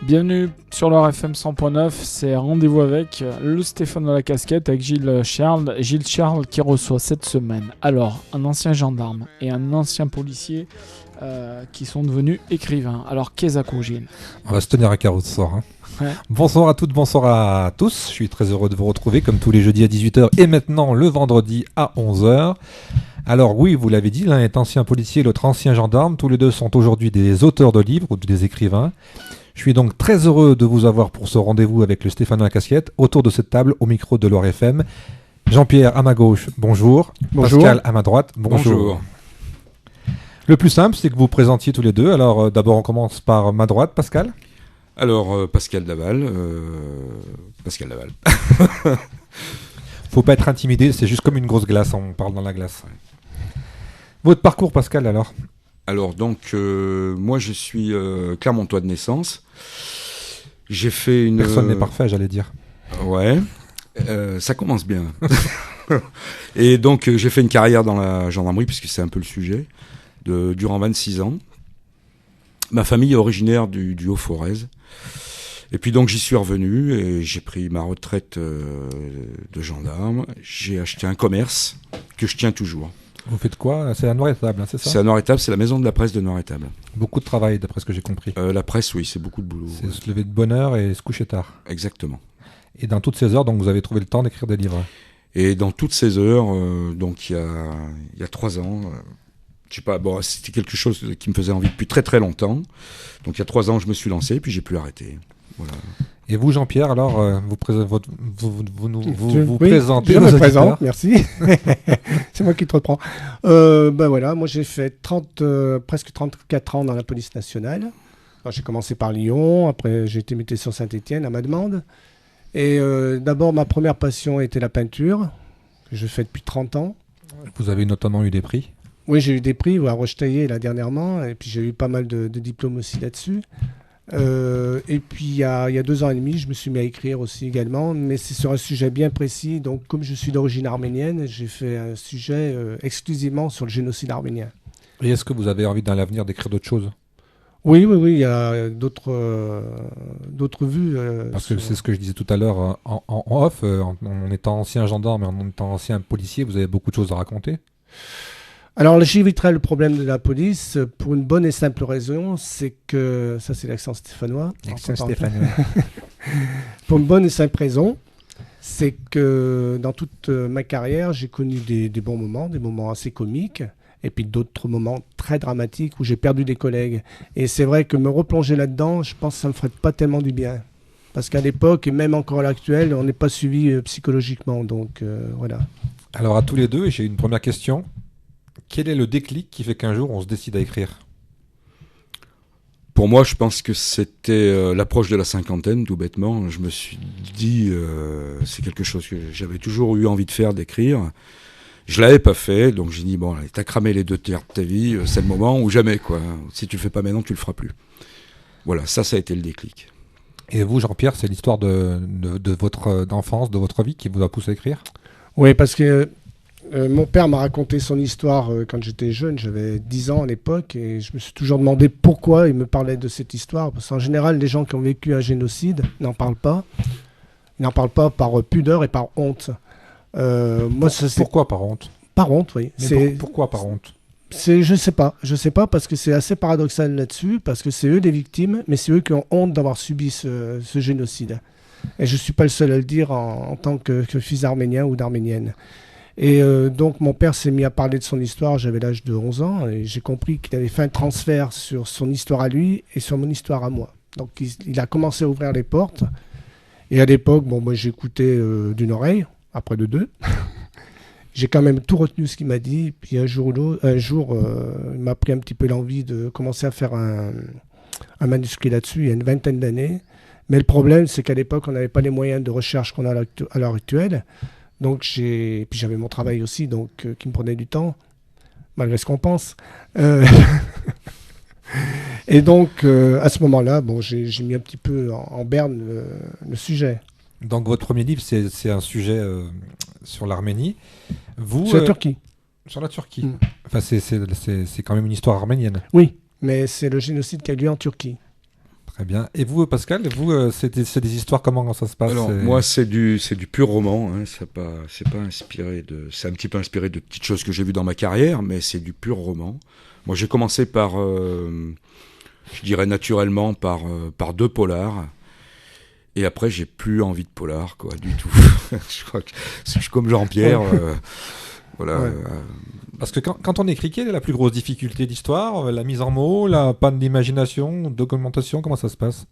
Bienvenue sur leur FM 100.9, c'est Rendez-vous avec le Stéphane de la casquette avec Gilles Charles. Gilles Charles qui reçoit cette semaine alors un ancien gendarme et un ancien policier qui sont devenus écrivains. Alors qu'est-ce que Gilles ? On va se tenir à carreau ce soir. Ouais. Bonsoir à toutes, bonsoir à tous. Je suis très heureux de vous retrouver comme tous les jeudis à 18h et maintenant le vendredi à 11h. Alors oui, vous l'avez dit, l'un est ancien policier, l'autre ancien gendarme. Tous les deux sont aujourd'hui des auteurs de livres ou des écrivains. Je suis donc très heureux de vous avoir pour ce rendez-vous avec le Stéphane de la casquette autour de cette table au micro de l'OR FM. Jean-Pierre à ma gauche, bonjour. Bonjour. Pascal à ma droite, bonjour. Le plus simple, c'est que vous présentiez tous les deux. Alors d'abord, on commence par ma droite, Pascal. Alors, Pascal Laval. Pascal Laval. Faut pas être intimidé, c'est juste comme une grosse glace, on parle dans la glace. Votre parcours, Pascal, alors ? Alors, donc, moi, je suis Clermontois de naissance. J'ai fait une... Personne n'est parfait, j'allais dire. Ouais, ça commence bien. Et donc, j'ai fait une carrière dans la gendarmerie, puisque c'est un peu le sujet, durant 26 ans. Ma famille est originaire du Haut-Forez. Et puis donc j'y suis revenu et j'ai pris ma retraite de gendarme. J'ai acheté un commerce que je tiens toujours. Vous faites quoi ? C'est à Noir-Étable, hein, c'est ça ? C'est à Noir-Étable, c'est la maison de la presse de Noir-Étable. Beaucoup de travail, d'après ce que j'ai compris. La presse, oui, c'est beaucoup de boulot. C'est se lever de bonne heure et se coucher tard. Exactement. Et dans toutes ces heures, donc, vous avez trouvé le temps d'écrire des livres. Et dans toutes ces heures, donc il y a 3 ans... je sais pas, bon, c'était quelque chose qui me faisait envie depuis très très longtemps. Donc il y a 3 ans, je me suis lancé, puis j'ai plus arrêté. Voilà. Et vous, Jean-Pierre, alors, vous présentez je nos me auditeurs. présente, merci. C'est moi qui te reprends. Voilà, moi j'ai fait presque 34 ans dans la police nationale. Alors, j'ai commencé par Lyon, après j'ai été muté sur Saint-Étienne à ma demande. Et d'abord, ma première passion était la peinture, que je fais depuis 30 ans. Vous avez notamment eu des prix ? Oui, j'ai eu des prix à Roche-Taillé là dernièrement, et puis j'ai eu pas mal de diplômes aussi là-dessus. Et puis il y a 2 ans et demi, je me suis mis à écrire aussi également, mais c'est sur un sujet bien précis. Donc comme je suis d'origine arménienne, j'ai fait un sujet exclusivement sur le génocide arménien. Et est-ce que vous avez envie dans l'avenir d'écrire d'autres choses ? Oui, il y a d'autres vues. Parce que c'est ce que je disais tout à l'heure en off, en étant ancien gendarme et en étant ancien policier, vous avez beaucoup de choses à raconter ? Alors, j'éviterai le problème de la police pour une bonne et simple raison, c'est que... Ça, c'est l'accent stéphanois. L'accent stéphanois. Pour une bonne et simple raison, c'est que dans toute ma carrière, j'ai connu des bons moments, des moments assez comiques, et puis d'autres moments très dramatiques où j'ai perdu des collègues. Et c'est vrai que me replonger là-dedans, je pense que ça ne me ferait pas tellement du bien. Parce qu'à l'époque, et même encore à l'actuel, on n'est pas suivi psychologiquement. Donc, voilà. Alors, à tous les deux, j'ai une première question. Quel est le déclic qui fait qu'un jour on se décide à écrire ? Pour moi, je pense que c'était l'approche de la cinquantaine, tout bêtement. Je me suis dit, c'est quelque chose que j'avais toujours eu envie de faire, d'écrire. Je l'avais pas fait, donc j'ai dit, bon, allez, t'as cramé les 2 tiers de ta vie, c'est le moment ou jamais, quoi. Si tu le fais pas maintenant, tu le feras plus. Voilà, ça a été le déclic. Et vous, Jean-Pierre, c'est l'histoire de votre enfance, de votre vie qui vous a poussé à écrire ? Oui, parce que mon père m'a raconté son histoire quand j'étais jeune, j'avais 10 ans à l'époque, et je me suis toujours demandé pourquoi il me parlait de cette histoire. Parce qu'en général, les gens qui ont vécu un génocide n'en parlent pas. Ils n'en parlent pas par pudeur et par honte. Pourquoi par honte ? Par honte, oui. Pourquoi par honte ? Je sais pas parce que c'est assez paradoxal là-dessus, parce que c'est eux les victimes, mais c'est eux qui ont honte d'avoir subi ce génocide. Et je ne suis pas le seul à le dire en tant que fils d'Arménien ou d'Arménienne. Et donc mon père s'est mis à parler de son histoire, j'avais l'âge de 11 ans, et j'ai compris qu'il avait fait un transfert sur son histoire à lui et sur mon histoire à moi. Donc il a commencé à ouvrir les portes, et à l'époque, moi j'écoutais d'une oreille, après de 2. J'ai quand même tout retenu ce qu'il m'a dit, puis un jour, il m'a pris un petit peu l'envie de commencer à faire un manuscrit là-dessus, il y a une 20aine d'années. Mais le problème, c'est qu'à l'époque, on n'avait pas les moyens de recherche qu'on a à l'heure actuelle. Donc puis j'avais mon travail aussi, donc qui me prenait du temps, malgré ce qu'on pense. Et donc à ce moment-là, j'ai mis un petit peu en berne le sujet. Donc votre premier livre, c'est un sujet sur l'Arménie. Sur la Turquie. Sur la Turquie. Enfin, c'est quand même une histoire arménienne. Oui, mais c'est le génocide qui a eu lieu en Turquie. Très bien. Et vous, Pascal, c'est des histoires, comment ça se passe? Alors, moi, c'est du pur roman. Hein. C'est pas inspiré c'est un petit peu inspiré de petites choses que j'ai vues dans ma carrière, mais c'est du pur roman. Moi, j'ai commencé par, je dirais naturellement, par 2 polars. Et après, j'ai plus envie de polar, quoi, du tout. Je crois que je suis comme Jean-Pierre. Voilà. Ouais. Parce que quand on écrit, quelle est la plus grosse difficulté d'histoire? La mise en mots, la panne d'imagination, documentation, comment ça se passe?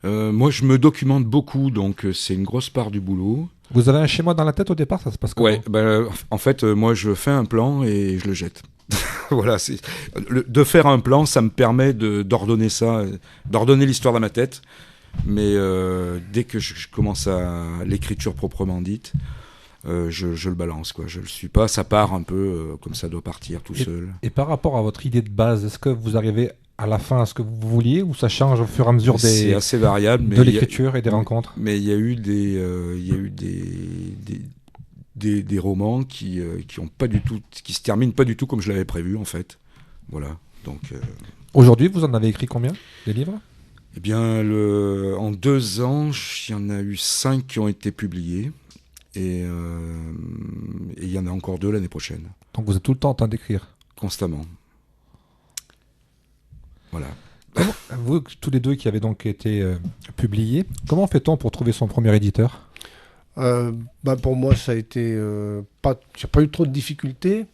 Moi, je me documente beaucoup, donc c'est une grosse part du boulot. Vous avez un schéma dans la tête au départ, ça se passe comment? Ouais, en fait, moi, je fais un plan et je le jette. Voilà, de faire un plan, ça me permet d'ordonner ça, d'ordonner l'histoire dans ma tête. Mais dès que je commence à l'écriture proprement dite, je le balance, quoi. Je le suis pas, ça part un peu comme ça doit partir tout seul. Et par rapport à votre idée de base, est-ce que vous arrivez à la fin à ce que vous vouliez ou ça change au fur et à mesure C'est assez variable, mais de l'écriture et des rencontres? Mais il y a eu des romans qui ont pas du tout, qui se terminent pas du tout comme je l'avais prévu, en fait. Voilà. Donc aujourd'hui, vous en avez écrit combien, des livres? Eh bien, en 2 ans, il y en a eu 5 qui ont été publiés. Et il y en a encore 2 l'année prochaine. Donc vous êtes tout le temps en train d'écrire? Constamment. Voilà. Vous, tous les 2 qui avez donc été publiés, comment fait-on pour trouver son premier éditeur? Pour moi, ça a été j'ai pas eu trop de difficultés,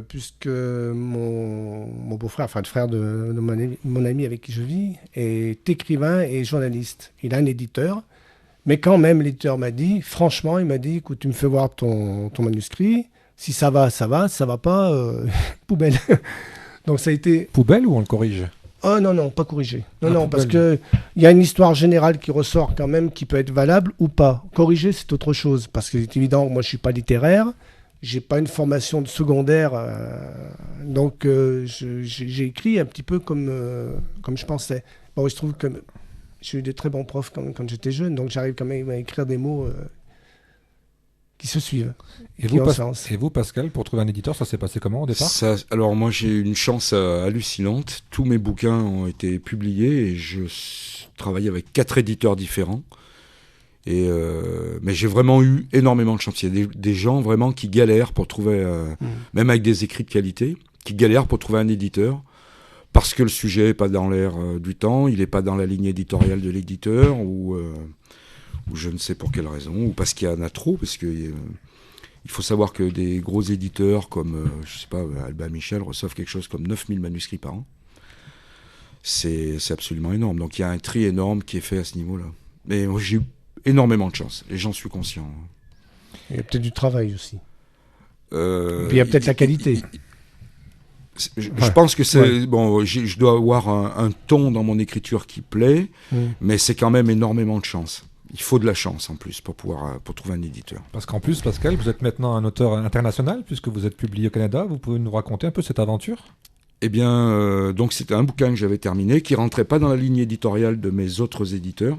puisque mon beau-frère, enfin le frère de mon ami avec qui je vis, est écrivain et journaliste. Il a un éditeur. Mais quand même, l'éditeur m'a dit, franchement, il m'a dit, écoute, tu me fais voir ton manuscrit. Si ça va, ça va. Si ça va pas, poubelle. Donc ça a été... Poubelle ou on le corrige? Oh non, pas corrigé. Non, poubelle. parce qu'il y a une histoire générale qui ressort quand même, qui peut être valable ou pas. Corriger, c'est autre chose. Parce que c'est évident, moi, je suis pas littéraire. J'ai pas une formation de secondaire. Donc j'ai écrit un petit peu comme je pensais. Bon, il se trouve que... J'ai eu des très bons profs quand j'étais jeune, donc j'arrive quand même à écrire des mots qui se suivent. Et vous, Pascal, pour trouver un éditeur, ça s'est passé comment au départ? Alors moi, j'ai eu une chance hallucinante. Tous mes bouquins ont été publiés et je travaille avec 4 éditeurs différents. Mais j'ai vraiment eu énormément de chance. Il y a des gens vraiment qui galèrent pour trouver, même avec des écrits de qualité, qui galèrent pour trouver un éditeur. Parce que le sujet n'est pas dans l'air du temps, il n'est pas dans la ligne éditoriale de l'éditeur, ou je ne sais pour quelle raison, ou parce qu'il y en a trop, parce que il faut savoir que des gros éditeurs comme, je sais pas, Albin Michel reçoivent quelque chose comme 9000 manuscrits par an. C'est absolument énorme. Donc il y a un tri énorme qui est fait à ce niveau-là. Mais moi, j'ai eu énormément de chance, et j'en suis conscient. Il y a peut-être du travail aussi. Puis il y a peut-être la qualité. Je pense que c'est bon. Je dois avoir un ton dans mon écriture qui plaît, mais c'est quand même énormément de chance. Il faut de la chance en plus pour trouver un éditeur. Parce qu'en plus, Pascal, vous êtes maintenant un auteur international puisque vous êtes publié au Canada. Vous pouvez nous raconter un peu cette aventure? Eh bien, donc c'était un bouquin que j'avais terminé qui rentrait pas dans la ligne éditoriale de mes autres éditeurs.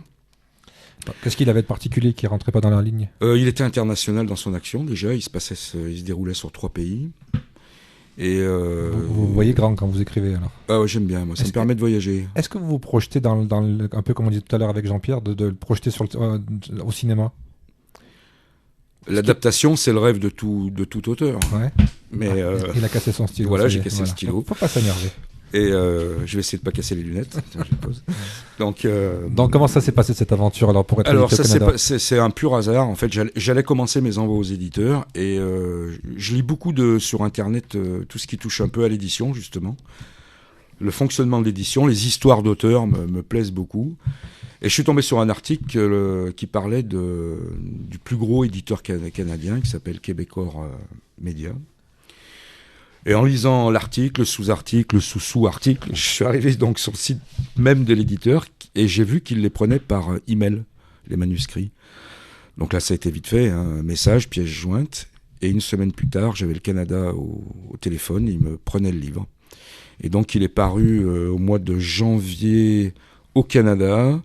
Qu'est-ce qu'il avait de particulier qui rentrait pas dans la ligne? Il était international dans son action déjà. Il se déroulait sur 3 pays. Et vous voyez grand quand vous écrivez alors? Ah ouais, j'aime bien, moi, ça me permet de voyager. Est-ce que vous vous projetez un peu comme on disait tout à l'heure avec Jean-Pierre, de le projeter au cinéma? L'adaptation, c'est le rêve de tout auteur. Ouais. Mais il a cassé son stylo. Voilà, j'ai cassé le stylo. Faut pas s'énerver. Et je vais essayer de pas casser les lunettes. Donc comment ça s'est passé cette aventure alors pour être alors édité au Canada? c'est un pur hasard. En fait, j'allais commencer mes envois aux éditeurs et je lis beaucoup sur Internet tout ce qui touche un peu à l'édition justement. Le fonctionnement de l'édition, les histoires d'auteurs me plaisent beaucoup. Et je suis tombé sur un article qui parlait du plus gros éditeur canadien qui s'appelle Québecor Media. Et en lisant l'article, le sous-article, le sous-sous-article, je suis arrivé donc sur le site même de l'éditeur et j'ai vu qu'il les prenait par email, les manuscrits. Donc là, ça a été vite fait, un message, pièce jointe. Et une semaine plus tard, j'avais le Canada au téléphone, il me prenait le livre. Et donc, il est paru au mois de janvier au Canada.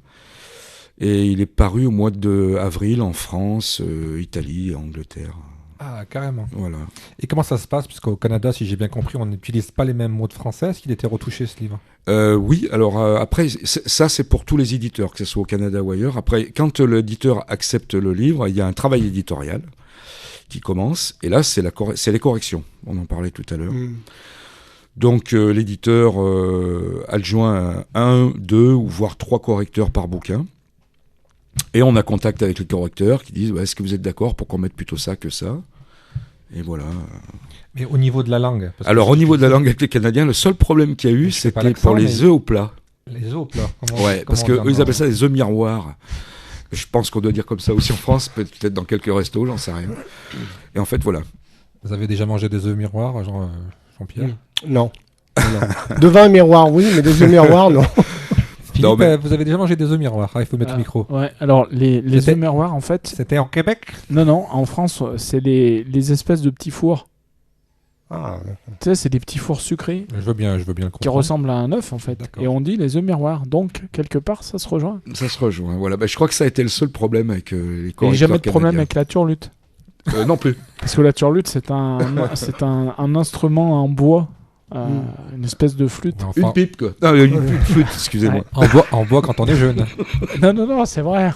Et il est paru au mois d'avril en France, Italie, Angleterre. Ah, carrément. Voilà. Et comment ça se passe? Puisqu'au Canada, si j'ai bien compris, on n'utilise pas les mêmes mots de français. Est-ce qu'il était retouché, ce livre? Oui, alors après, ça c'est pour tous les éditeurs, que ce soit au Canada ou ailleurs. Après, quand l'éditeur accepte le livre, il y a un travail éditorial qui commence, et là c'est les corrections. On en parlait tout à l'heure. Donc l'éditeur adjoint 1, 2 ou voire 3 correcteurs par bouquin. Et on a contact avec les correcteurs qui disent est-ce que vous êtes d'accord pour qu'on mette plutôt ça que ça? Et voilà. Mais au niveau de la langue? Alors au niveau de la langue avec les Canadiens, le seul problème qu'il y a eu, c'était pour les œufs au plat. Les œufs au plat? Parce qu'eux, ils appellent ça des œufs miroirs. Je pense qu'on doit dire comme ça aussi en France, peut-être dans quelques restos, j'en sais rien. Et en fait, voilà. Vous avez déjà mangé des œufs miroirs, Jean-Pierre? Non. Devant un miroir, oui, mais des œufs miroirs, non. Philippe, Non, mais... vous avez déjà mangé des œufs miroirs? Il faut mettre le micro. Ouais, alors les œufs miroirs, en fait... C'était en Québec? Non, en France, c'est les espèces de petits fours. Ah, tu sais, c'est des petits fours sucrés je veux bien le comprendre. qui ressemblent à un œuf, en fait. D'accord. Et on dit les œufs miroirs. Donc, quelque part, ça se rejoint. Ça se rejoint, voilà. Je crois que ça a été le seul problème avec les correcteurs. Et jamais de problème canadiens. avec la turlute. Non plus. Parce que la turlute, c'est un instrument en bois. Une espèce de flûte. Mais enfin, Une pipe, quoi. Non, une flûte, excusez-moi. Ouais. en bois quand on est jeune. Non, c'est vrai.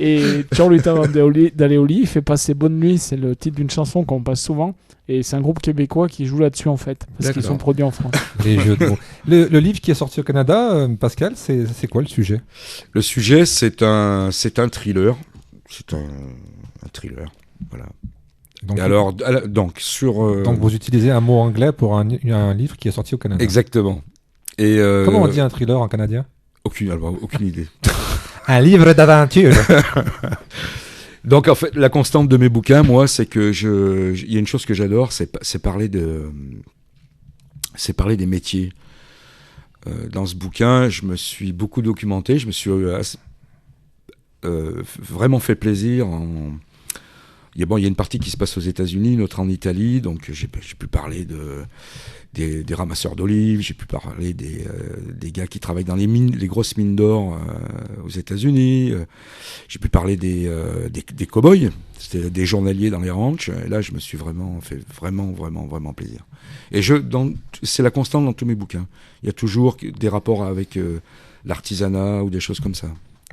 Et Turlute avant d'aller au lit, il fait passer Bonne Nuit, c'est le titre d'une chanson qu'on passe souvent. Et c'est un groupe québécois qui joue là-dessus en fait, parce qu'ils sont produits en France. Les jeux de mots. Le livre qui est sorti au Canada, Pascal, c'est quoi le sujet? Le sujet, c'est un thriller. C'est un thriller, voilà. Donc, et alors, donc vous utilisez un mot anglais pour un livre qui est sorti au Canada. Exactement. Et comment on dit un thriller en canadien? Aucune idée. Un livre d'aventure. Donc en fait, la constante de mes bouquins, moi, c'est que il y a une chose que j'adore, c'est parler des métiers. Dans ce bouquin, je me suis beaucoup documenté, je me suis vraiment fait plaisir. Il y a une partie qui se passe aux États-Unis, une autre en Italie, donc j'ai pu parler des ramasseurs d'olives, j'ai pu parler des gars qui travaillent dans les grosses mines d'or aux États-Unis, j'ai pu parler des cow-boys, c'était des journaliers dans les ranchs, et là je me suis vraiment fait vraiment plaisir. Et c'est la constante dans tous mes bouquins. Il y a toujours des rapports avec l'artisanat ou des choses comme ça.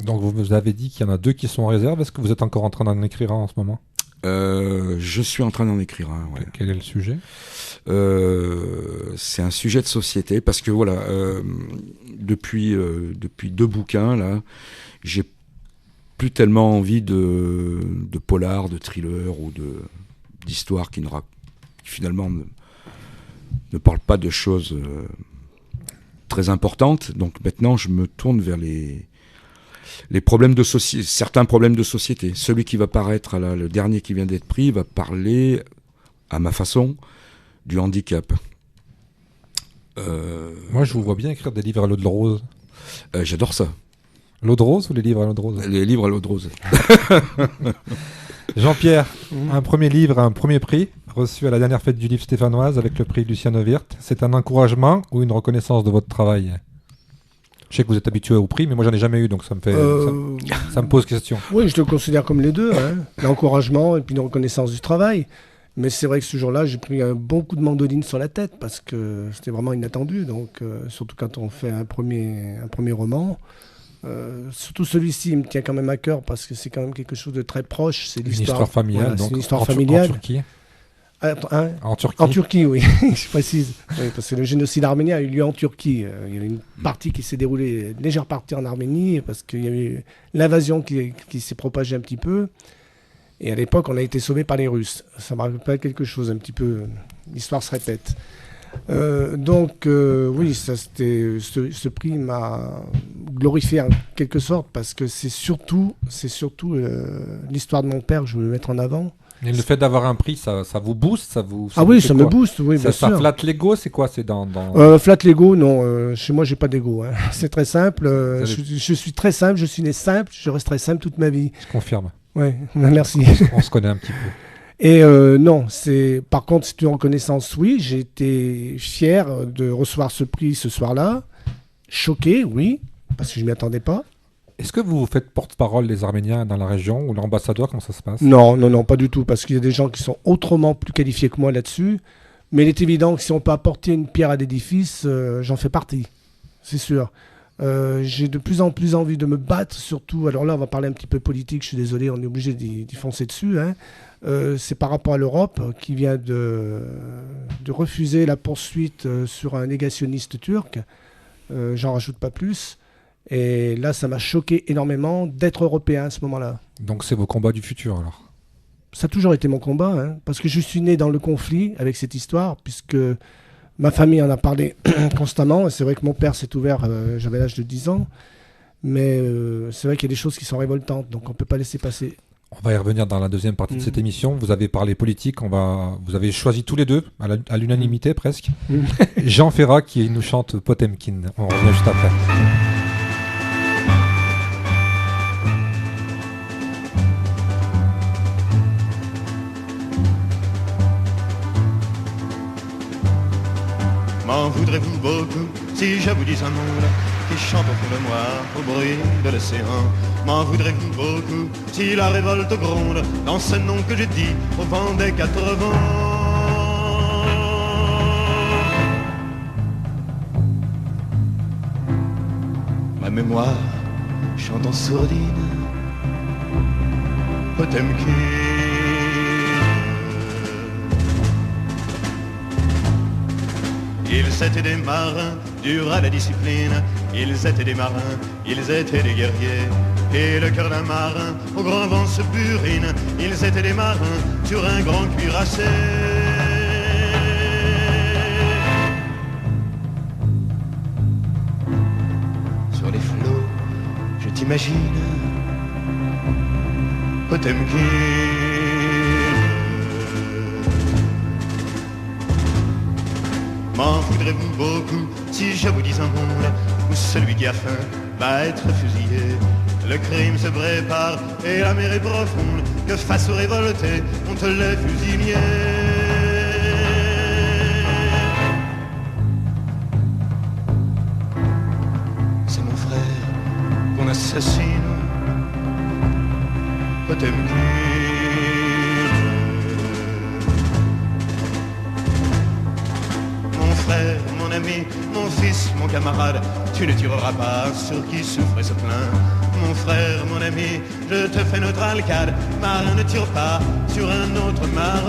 Donc vous avez dit qu'il y en a 2 qui sont en réserve, est-ce que vous êtes encore en train d'en écrire un en ce moment? Je suis en train d'en écrire un. Ouais. Quel est le sujet? C'est un sujet de société parce que voilà, depuis 2 bouquins là, j'ai plus tellement envie de polar, de thriller ou d'histoires qui finalement ne parlent pas de choses très importantes. Donc maintenant, je me tourne vers les problèmes certains problèmes de société. Celui qui va paraître, le dernier qui vient d'être pris, va parler, à ma façon, du handicap. Moi, je vous vois bien écrire des livres à l'eau de rose. J'adore ça. L'eau de rose ou les livres à l'eau de rose? Les livres à l'eau de rose. Jean-Pierre, un premier livre, un premier prix, reçu à la dernière fête du livre stéphanoise avec le prix Lucien Neuwirth. C'est un encouragement ou une reconnaissance de votre travail? Je sais que vous êtes habitué au prix, mais moi j'en ai jamais eu, donc ça me pose question. Oui, je le considère comme les deux, l'encouragement et puis une reconnaissance du travail. Mais c'est vrai que ce jour-là, j'ai pris un bon coup de mandoline sur la tête parce que c'était vraiment inattendu. Donc, surtout quand on fait un premier roman. Surtout celui-ci, il me tient quand même à cœur parce que c'est quand même quelque chose de très proche. C'est une histoire familiale, voilà, donc c'est une histoire familiale. En Turquie. En Turquie, oui, je précise. Oui, parce que le génocide arménien a eu lieu en Turquie. Il y avait une partie qui s'est déroulée, une légère partie en Arménie, parce qu'il y a eu l'invasion qui s'est propagée un petit peu. Et à l'époque, on a été sauvés par les Russes. Ça me rappelle quelque chose, un petit peu. L'histoire se répète. Oui, ce prix m'a glorifié en quelque sorte, parce que c'est surtout l'histoire de mon père que je voulais mettre en avant. Et le fait d'avoir un prix, ça vous booste, ça me booste, oui, bien sûr. Ça flatte l'ego, c'est quoi? C'est flatte l'ego, non. Chez moi, j'ai pas d'ego. Hein. C'est très simple. Je suis très simple, je suis né simple, je resterai simple toute ma vie. Je confirme. Ouais, merci. On se connaît un petit peu. Et non, par contre, c'est une reconnaissance, oui. J'ai été fier de recevoir ce prix ce soir-là. Choqué, oui, parce que je m'y attendais pas. Est-ce que vous faites porte-parole des Arméniens dans la région ou l'ambassadeur, comment ça se passe? Non, pas du tout, parce qu'il y a des gens qui sont autrement plus qualifiés que moi là-dessus. Mais il est évident que si on peut apporter une pierre à l'édifice, j'en fais partie, c'est sûr. J'ai de plus en plus envie de me battre, surtout, alors là on va parler un petit peu politique, je suis désolé, on est obligé d'y foncer dessus, hein. C'est par rapport à l'Europe qui vient de refuser la poursuite sur un négationniste turc, j'en rajoute pas plus, et là ça m'a choqué énormément d'être européen à ce moment-là. Donc c'est vos combats du futur alors? Ça a toujours été mon combat, hein, parce que je suis né dans le conflit avec cette histoire, puisque ma famille en a parlé constamment. C'est vrai que mon père s'est ouvert, j'avais l'âge de 10 ans, mais c'est vrai qu'il y a des choses qui sont révoltantes, donc on ne peut pas laisser passer. On va y revenir dans la deuxième partie de cette émission. Vous avez parlé politique, vous avez choisi tous les deux, à l'unanimité presque. Jean Ferrat qui nous chante Potemkin. On revient juste après. M'en voudrez-vous beaucoup si je vous dis un monde qui chante au fond de moi au bruit de l'océan? M'en voudrez-vous beaucoup si la révolte gronde dans ce nom que je dis au vent des 80? Ma mémoire chante en sourdine Potemkin. Ils étaient des marins, durs à la discipline. Ils étaient des marins, ils étaient des guerriers. Et le cœur d'un marin, au grand vent se burine. Ils étaient des marins, sur un grand cuirassé. Sur les flots, je t'imagine Potemkin. M'en voudrez-vous beaucoup si je vous dis un monde où celui qui a faim va être fusillé? Le crime se prépare et la mer est profonde, que face aux révoltés, on te les fusiliers. C'est mon frère qu'on assassine, Potemkin. Frère, mon ami, mon fils, mon camarade, tu ne tireras pas sur qui souffre et se plaint. Mon frère, mon ami, je te fais notre alcade. Marin, ne tire pas sur un autre marin.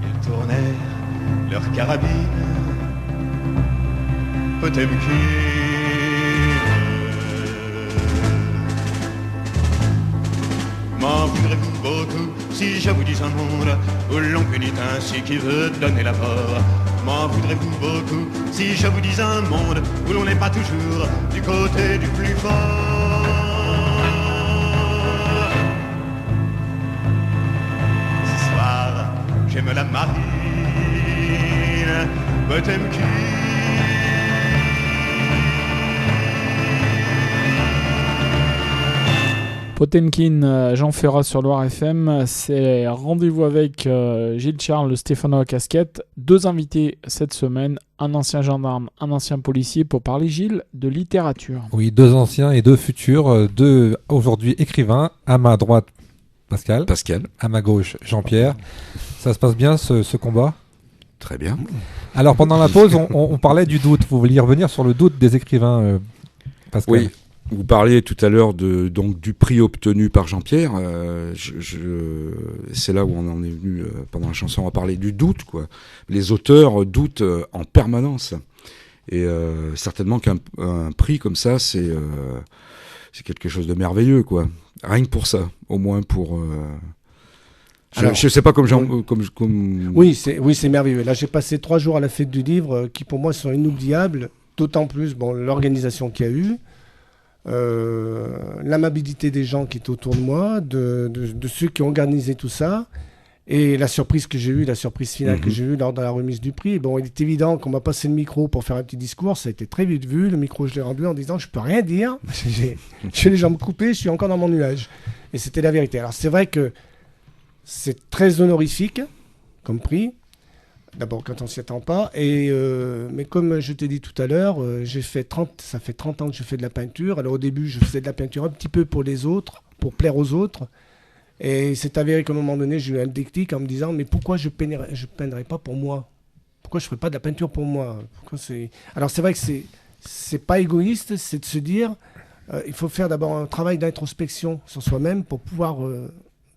Ils tournèrent leurs carabines, Potemkin. M'en voudrez-vous beaucoup si je vous dis un monde où l'on punit ainsi qui veut donner la mort? M'en voudrez-vous beaucoup si je vous dis un monde où l'on n'est pas toujours du côté du plus fort? Ce soir, j'aime la marine, Potemkin. Potemkin, Jean Ferrat sur Loire FM, c'est rendez-vous avec Gilles Charles, le Stéphano à casquette. Deux invités cette semaine, un ancien gendarme, un ancien policier, pour parler, Gilles, de littérature. Oui, deux anciens et deux futurs, deux aujourd'hui écrivains. À ma droite, Pascal. À ma gauche, Jean-Pierre. Ça se passe bien ce combat? Très bien. Alors pendant la pause, on parlait du doute. Vous vouliez revenir sur le doute des écrivains, Pascal? Oui. Vous parliez tout à l'heure donc du prix obtenu par Jean-Pierre. C'est là où on en est venu pendant la chanson. On va parler du doute, quoi. Les auteurs doutent en permanence. Et certainement qu'un prix comme ça, c'est quelque chose de merveilleux, quoi. Rien que pour ça, au moins pour. Alors, je sais pas comme Oui, c'est merveilleux. Là, j'ai passé 3 jours à la fête du livre, qui pour moi sont inoubliables. D'autant plus, l'organisation qu'il y a eu. L'amabilité des gens qui étaient autour de moi, de ceux qui ont organisé tout ça, et la surprise que j'ai eue, la surprise finale que j'ai eue lors de la remise du prix. Bon, il est évident qu'on m'a passé le micro pour faire un petit discours, ça a été très vite vu. Le micro, je l'ai rendu en disant je peux rien dire, j'ai les jambes coupées, je suis encore dans mon nuage. Et c'était la vérité. Alors c'est vrai que c'est très honorifique comme prix. D'abord, quand on s'y attend pas. Mais comme je t'ai dit tout à l'heure, ça fait 30 ans que je fais de la peinture. Alors au début, je faisais de la peinture un petit peu pour les autres, pour plaire aux autres. Et c'est avéré qu'à un moment donné, j'ai eu un déclic en me disant, mais pourquoi je peindrais pas pour moi? Pourquoi je ferais pas de la peinture pour moi? Alors c'est vrai que c'est pas égoïste, c'est de se dire, il faut faire d'abord un travail d'introspection sur soi-même pour pouvoir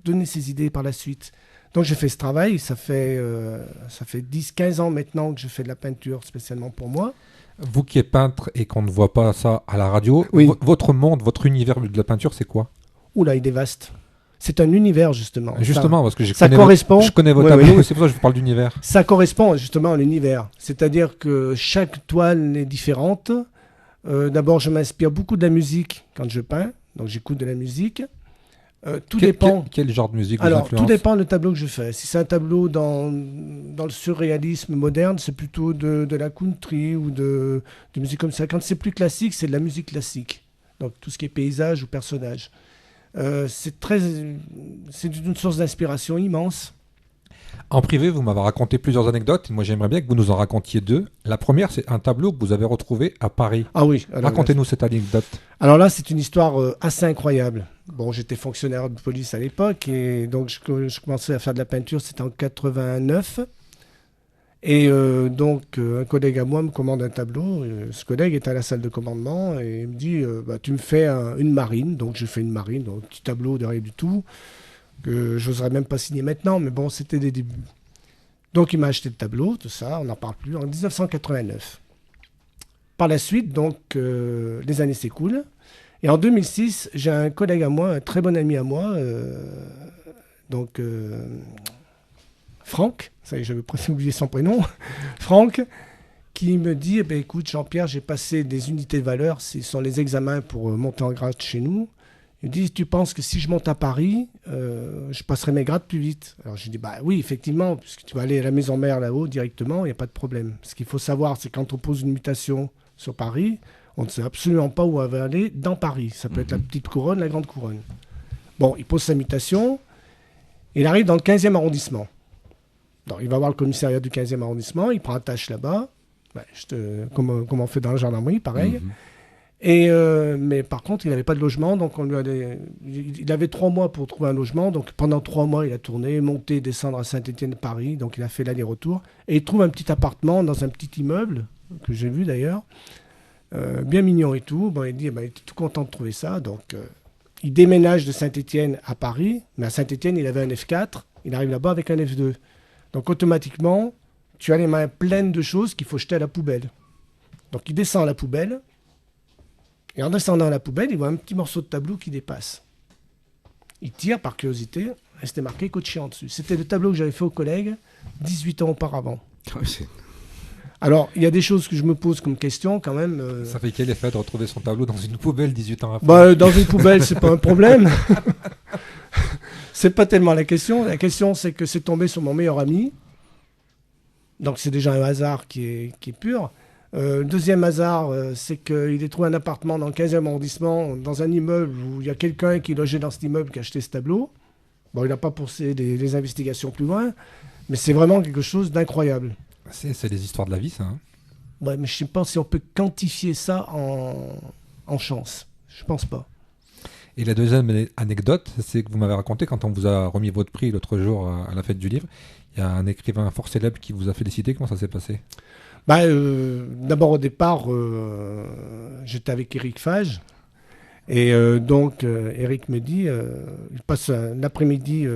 donner ses idées par la suite. Donc j'ai fait ce travail, ça fait 10-15 ans maintenant que je fais de la peinture spécialement pour moi. Vous qui êtes peintre et qu'on ne voit pas ça à la radio, Oui. Votre monde, votre univers de la peinture, c'est quoi? Oula, il est vaste. C'est un univers justement. Justement, parce que ça correspond. Je connais vos Oui, tableaux oui. et c'est pour ça que je vous parle d'univers. Ça correspond justement à l'univers. C'est-à-dire que chaque toile est différente. D'abord, je m'inspire beaucoup de la musique quand je peins, donc j'écoute de la musique. Tout dépend. Quel genre de musique vous Alors, influence? tout dépend du tableau que je fais. Si c'est un tableau dans le surréalisme moderne, c'est plutôt de la country ou de musique comme ça. Quand c'est plus classique, c'est de la musique classique. Donc, tout ce qui est paysage ou personnage. C'est une source d'inspiration immense. En privé, vous m'avez raconté plusieurs anecdotes. Moi, j'aimerais bien que vous nous en racontiez deux. La première, c'est un tableau que vous avez retrouvé à Paris. Ah oui. Alors, Racontez-nous cette anecdote. Alors là, c'est une histoire assez incroyable. Bon, j'étais fonctionnaire de police à l'époque et donc je commençais à faire de la peinture, c'était en 89. Et un collègue à moi me commande un tableau. Ce collègue est à la salle de commandement et il me dit tu me fais une marine. Donc je fais une marine, donc un petit tableau de rien du tout, que j'oserais même pas signer maintenant, mais bon, c'était des débuts. Donc il m'a acheté le tableau, tout ça, on n'en parle plus, en 1989. Par la suite, donc, les années s'écoulent. Et en 2006, j'ai un collègue à moi, un très bon ami à moi, Franck, ça y est, j'avais presque oublié son prénom, Franck, qui me dit, écoute Jean-Pierre, j'ai passé des unités de valeur, ce sont les examens pour monter en grade chez nous. Il me dit, tu penses que si je monte à Paris, je passerai mes grades plus vite? Alors je dis, oui, effectivement, puisque tu vas aller à la maison mère là-haut directement, il n'y a pas de problème. Ce qu'il faut savoir, c'est quand on pose une mutation sur Paris, on ne sait absolument pas où on va aller dans Paris. Ça peut être la petite couronne, la grande couronne. Bon, il pose sa mutation, il arrive dans le 15e arrondissement. Donc, il va voir le commissariat du 15e arrondissement, il prend un tâche là-bas, comme on fait dans la gendarmerie, pareil. Mais par contre, il n'avait pas de logement, donc il avait 3 mois pour trouver un logement. Donc pendant 3 mois, il a tourné, monté, descendre à Saint-Étienne-Paris. Donc il a fait l'aller-retour. Et il trouve un petit appartement dans un petit immeuble, que j'ai vu d'ailleurs, bien mignon et tout. Bon, il dit, il était tout content de trouver ça. Donc il déménage de Saint-Étienne à Paris. Mais à Saint-Étienne, il avait un F4. Il arrive là-bas avec un F2. Donc automatiquement, tu as les mains pleines de choses qu'il faut jeter à la poubelle. Donc il descend à la poubelle. Et en descendant à la poubelle, il voit un petit morceau de tableau qui dépasse. Il tire par curiosité, et c'était marqué Cochian dessus. C'était le tableau que j'avais fait aux collègues 18 ans auparavant. Alors, il y a des choses que je me pose comme question quand même. Ça fait quel effet de retrouver son tableau dans une poubelle 18 ans après? Dans une poubelle, c'est pas un problème. C'est pas tellement la question. La question, c'est que c'est tombé sur mon meilleur ami. Donc, c'est déjà un hasard qui est pur. Deuxième hasard, c'est qu'il a trouvé un appartement dans le 15e arrondissement, dans un immeuble où il y a quelqu'un qui logeait dans cet immeuble qui a acheté ce tableau. Bon, il n'a pas poussé les investigations plus loin, mais c'est vraiment quelque chose d'incroyable. C'est des histoires de la vie, ça. Hein. Ouais, mais je ne sais pas si on peut quantifier ça en chance. Je pense pas. Et la deuxième anecdote, c'est que vous m'avez raconté quand on vous a remis votre prix l'autre jour à la fête du livre, il y a un écrivain fort célèbre qui vous a félicité. Comment ça s'est passé? D'abord au départ, j'étais avec Eric Fage et Eric me dit, il passe l'après-midi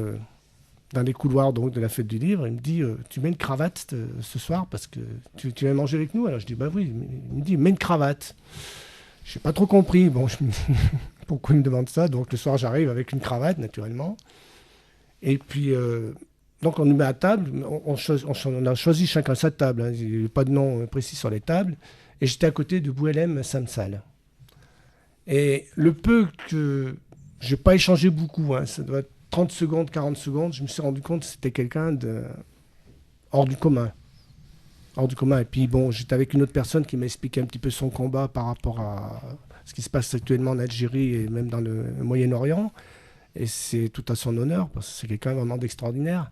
dans les couloirs donc, de la fête du livre, il me dit tu mets une cravate ce soir parce que tu vas manger avec nous? Alors je dis oui, il me dit mets une cravate. Je n'ai pas trop compris, bon je me dis pourquoi il me demande ça, donc le soir j'arrive avec une cravate naturellement et puis donc on nous met à table, on a choisi chacun sa table, hein. Il n'y a pas de nom précis sur les tables, et j'étais à côté de Bouhelem Samsal. Et le peu que je n'ai pas échangé beaucoup, hein, ça doit être 30 secondes, 40 secondes, je me suis rendu compte que c'était quelqu'un hors du commun. Hors du commun. Et puis bon, j'étais avec une autre personne qui m'a expliqué un petit peu son combat par rapport à ce qui se passe actuellement en Algérie et même dans le Moyen-Orient. Et c'est tout à son honneur, parce que c'est quelqu'un vraiment d'extraordinaire.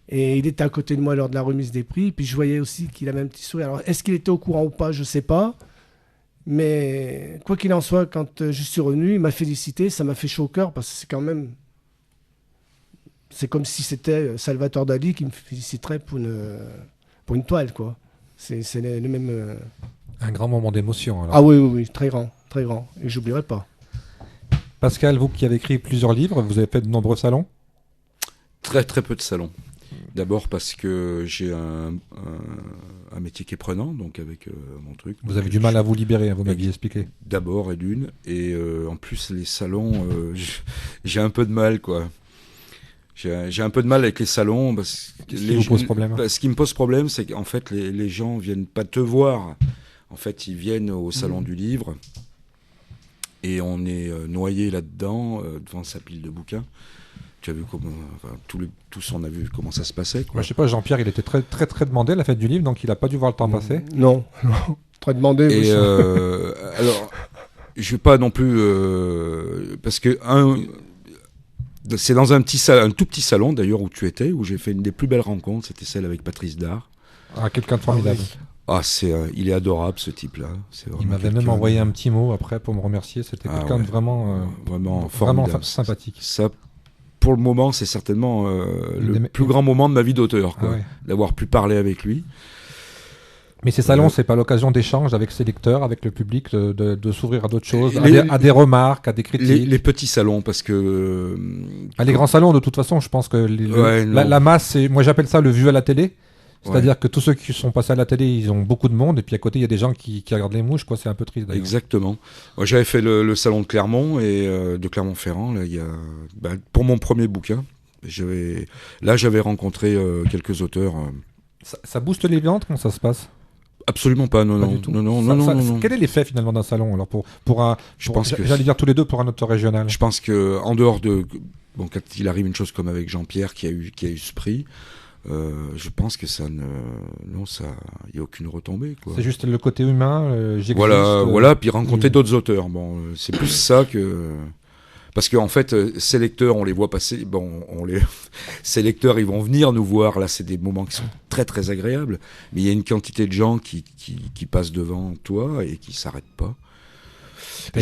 Et il était à côté de moi lors de la remise des prix. Puis je voyais aussi qu'il avait un petit sourire. Alors, est-ce qu'il était au courant ou pas? Je ne sais pas. Mais quoi qu'il en soit, quand je suis revenu, il m'a félicité. Ça m'a fait chaud au cœur parce que c'est quand même... C'est comme si c'était Salvatore Dali qui me féliciterait pour une toile, quoi. C'est le même... Un grand moment d'émotion. Alors. Ah oui, oui, oui, très grand, très grand. Et j'oublierai pas. Pascal, vous qui avez écrit plusieurs livres, vous avez fait de nombreux salons? Très très peu de salons. D'abord parce que j'ai un métier qui est prenant, donc avec mon truc. Vous avez du mal à vous libérer, vous m'aviez expliqué. D'abord et d'une. Et en plus, les salons, j'ai un peu de mal, quoi. J'ai un peu de mal avec les salons. Parce que Ce qui vous pose problème? Ce qui me pose problème, c'est qu'en fait, les gens viennent pas te voir. En fait, ils viennent au salon du livre. Et on est noyé là-dedans, devant sa pile de bouquins. Tu as vu comment, enfin, tous on a vu comment ça se passait, quoi. Moi, je sais pas, Jean-Pierre, il était très très très demandé à la fête du livre, donc il a pas dû voir le temps passer. Non, non. Très demandé. Et oui, alors, je vais pas non plus parce que c'est dans un tout petit salon d'ailleurs où tu étais, où j'ai fait une des plus belles rencontres. C'était celle avec Patrice Dard. Ah, quelqu'un de formidable. Ah, il est adorable, ce type-là. Il m'avait même envoyé un petit mot après pour me remercier. C'était quelqu'un de vraiment formidable, sympathique. Ça, pour le moment, c'est certainement le plus grand moment de ma vie d'auteur, quoi, d'avoir pu parler avec lui. Mais ces salons, c'est pas l'occasion d'échange avec ses lecteurs, avec le public, de s'ouvrir à d'autres choses, à des remarques, à des critiques. Les petits salons, parce que... les grands salons, de toute façon, je pense que la masse, moi j'appelle ça le vu à la télé. C'est-à-dire que tous ceux qui sont passés à la télé, ils ont beaucoup de monde, et puis à côté, il y a des gens qui regardent les mouches, quoi. C'est un peu triste, d'ailleurs. Exactement. Moi, j'avais fait le salon de Clermont, et de Clermont-Ferrand, là, pour mon premier bouquin. J'avais rencontré quelques auteurs. Ça booste les ventes, comment ça se passe? Absolument pas, non. Quel est l'effet finalement d'un salon? Alors j'allais dire tous les deux pour un auteur régional. Je pense que en dehors de quand il arrive une chose comme avec Jean-Pierre qui a eu ce prix, je pense que il y a aucune retombée, quoi. C'est juste le côté humain. Voilà, puis rencontrer d'autres auteurs. Bon, c'est plus ça que. Parce qu'en fait, ces lecteurs, on les voit passer. Ces lecteurs, ils vont venir nous voir. Là, c'est des moments qui sont très très agréables. Mais il y a une quantité de gens qui passent devant toi et qui s'arrêtent pas. T'as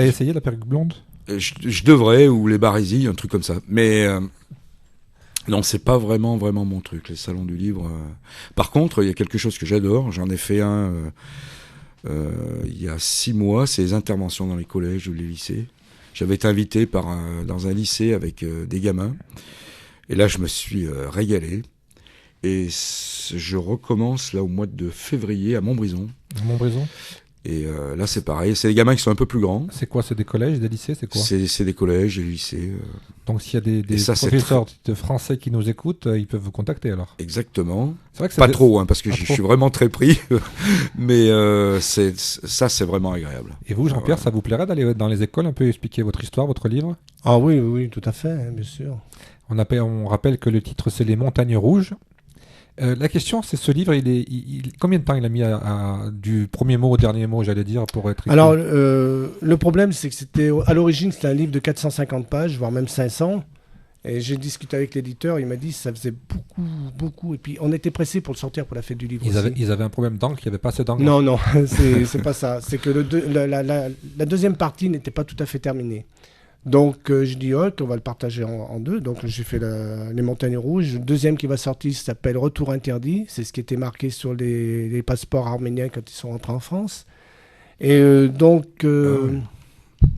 essayé la perruque blonde? Je devrais, ou les barésies, un truc comme ça. Mais non, c'est pas vraiment mon truc, les salons du livre. Par contre, il y a quelque chose que j'adore. J'en ai fait un il y a 6 mois. C'est les interventions dans les collèges ou les lycées. J'avais été invité dans un lycée avec des gamins. Et là, je me suis régalé. Et je recommence là au mois de février à Montbrison. Montbrison. Et là, c'est pareil. C'est des gamins qui sont un peu plus grands. C'est quoi? C'est des collèges, des lycées? C'est quoi? C'est des collèges, des lycées. Donc, s'il y a des professeurs de français qui nous écoutent, ils peuvent vous contacter alors. Exactement. C'est vrai que pas trop, parce que je suis vraiment très pris. Mais c'est vraiment agréable. Et vous, Jean-Pierre, ça vous plairait d'aller dans les écoles un peu expliquer votre histoire, votre livre? Ah oui, tout à fait, bien sûr. On rappelle que le titre, c'est Les Montagnes Rouges. La question, c'est ce livre, combien de temps il a mis du premier mot au dernier mot, j'allais dire, pour être écrit? Alors, le problème, c'est que à l'origine, c'était un livre de 450 pages, voire même 500. Et j'ai discuté avec l'éditeur, il m'a dit que ça faisait beaucoup. Et puis, on était pressés pour le sortir pour la fête du livre. Ils avaient un problème d'encre, il n'y avait pas assez d'encre? Non, c'est pas ça. C'est que la deuxième partie n'était pas tout à fait terminée. Donc, je dis, on va le partager en deux. Donc, j'ai fait Les Montagnes Rouges. Le deuxième qui va sortir s'appelle Retour interdit. C'est ce qui était marqué sur les passeports arméniens quand ils sont rentrés en France. Et